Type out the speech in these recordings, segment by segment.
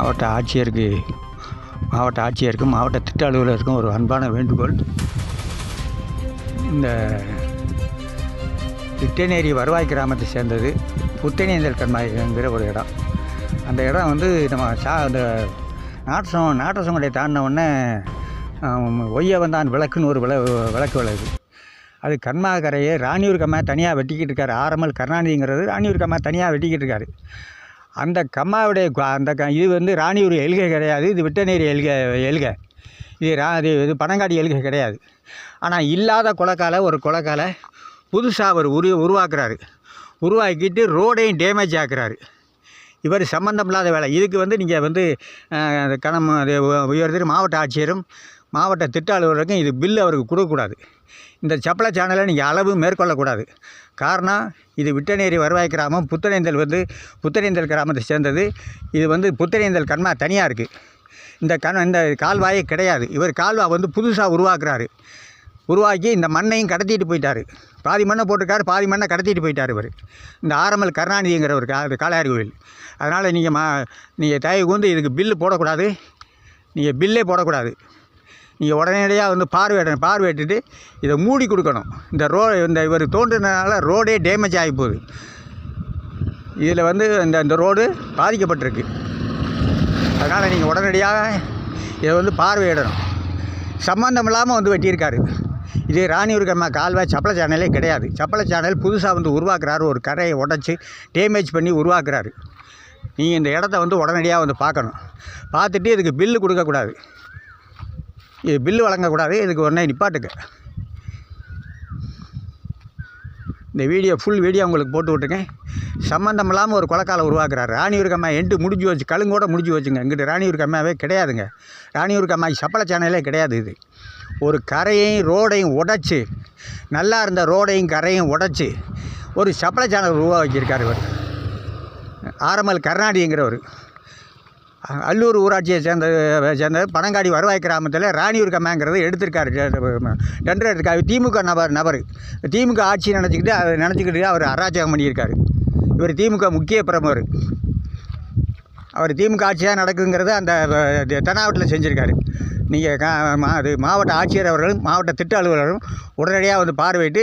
மாவட்ட ஆட்சியருக்கும் மாவட்ட திட்ட அலுவலருக்கும் ஒரு அன்பான வேண்டுகோள். இந்த திட்டநேரி வருவாய் கிராமத்தை சேர்ந்தது புத்தனேந்தல் கண்மாய்ங்கிற ஒரு இடம். அந்த இடம் வந்து நம்ம அந்த நாட்டசங்கடைய தாண்டின உடனே ஒய்ய வந்தான் விளக்குன்னு ஒரு விளக்கு விளக்குது. அது கண்மாக்கரையே ராணியூர் கம்மா தனியாக வெட்டிக்கிட்டு இருக்காரு. ஆரமல் கருணாநிதிங்கிறது ராணியூர் கம்மா தனியாக வெட்டிக்கிட்டு இருக்காரு. அந்த கம்மாவுடைய அந்த இது வந்து ராணியூர் எல்கை கிடையாது, இது விட்டநேரி எல்கை. இது பனங்காடி எல்கை கிடையாது. ஆனால் இல்லாத ஒரு கொலைக்கால புதுசாக அவர் உருவாக்குறாரு. உருவாக்கிட்டு ரோடையும் டேமேஜ் ஆக்குறாரு. இவர் சம்மந்தம் இல்லாத வேலை. இதுக்கு வந்து நீங்கள் வந்து உயர்திரு மாவட்ட ஆட்சியரும் மாவட்ட திட்ட அலுவலருக்கும் இது பில்லு அவருக்கு கொடுக்கக்கூடாது. இந்த சப்பள சேனலை நீங்கள் அளவு மேற்கொள்ளக்கூடாது. காரணம், இது விட்டநேரி வருவாய் கிராமம். புத்தனேந்தல் கிராமத்தை சேர்ந்தது. இது வந்து புத்தனேந்தல் கண்மா தனியாக இருக்குது. இந்த கால்வாயே கிடையாது. இவர் கால்வாய் வந்து புதுசாக உருவாக்கி இந்த மண்ணையும் கடத்திட்டு போயிட்டார். பாதி மண்ணை போட்டிருக்காரு, பாதி மண்ணை கடத்திட்டு போயிட்டார் இவர். இந்த ஆரமல் கருணாநிதிங்கிற ஒரு காளையார் கோவில். அதனால் நீங்கள் தயவு கூர்ந்து இதுக்கு பில்லு போடக்கூடாது. நீங்கள் பில்லே போடக்கூடாது. நீங்கள் உடனடியாக வந்து பார்வையிட்டுட்டு இதை மூடி கொடுக்கணும். இந்த இவர் தோன்றினால ரோடே டேமேஜ் ஆகி போகுது. இதில் வந்து இந்த ரோடு பாதிக்கப்பட்டிருக்கு. அதனால் நீங்கள் உடனடியாக இதை வந்து பார்வையிடணும். சம்மந்தம் இல்லாமல் வந்து வெட்டியிருக்காரு. இது ராணியூர் கம்மா கால்வாய் சப்பள சேனலே கிடையாது. சப்பள சேனல் புதுசாக வந்து உருவாக்குறாரு. ஒரு கரையை உடச்சி டேமேஜ் பண்ணி உருவாக்குறாரு. நீங்கள் இந்த இடத்த வந்து உடனடியாக வந்து பார்க்கணும். பார்த்துட்டு இதுக்கு பில்லு கொடுக்கக்கூடாது. இது பில்லு வழங்கக்கூடாது. இதுக்கு உடனே நிப்பாட்டுங்க. இந்த ஃபுல் வீடியோ உங்களுக்கு போட்டு விட்டுருக்கேன். சம்மந்தம் இல்லாமல் ஒரு கொலைக்காலை உருவாக்குறாரு. ராணியூர் கம்மா முடிஞ்சு வச்சு கழுங்கோட முடிஞ்சு வச்சுங்க. இங்கிட்டு ராணியூர் கம்மாவே கிடையாதுங்க. ராணியூர் கம்மாய்க்கு சப்பள சேனலே கிடையாது. இது ஒரு கரையையும் ரோடையும் உடைச்சி, நல்லா இருந்த ரோடையும் கரையும் உடைச்சி ஒரு சப்பள சேனல் உருவாக்கியிருக்கார் இவர். ஆரமல் கருணாநிதிங்கிறவர். அல்லூர் ஊராட்சியை சேர்ந்த பனங்காடி வருவாய் கிராமத்தில் ராணியூர் கம்மாங்கிறத எடுத்திருக்காரு. டெண்டர் எடுத்திருக்காரு. திமுக நபர் திமுக ஆட்சி நினச்சிக்கிட்டு அவர் அராஜகம் பண்ணியிருக்காரு. இவர் திமுக முக்கிய பிரமுகர். அவர் திமுக ஆட்சியாக நடக்குங்கிறத அந்த தென்னாவட்டில் செஞ்சுருக்காரு. நீங்கள் மாவட்ட ஆட்சியர் அவர்களும் மாவட்ட திட்ட அலுவலரும் உடனடியாக வந்து பார்வையிட்டு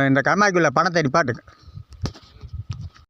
இந்த கம்மாய்க்குள்ள பணத்தை நிப்பாட்டுங்க.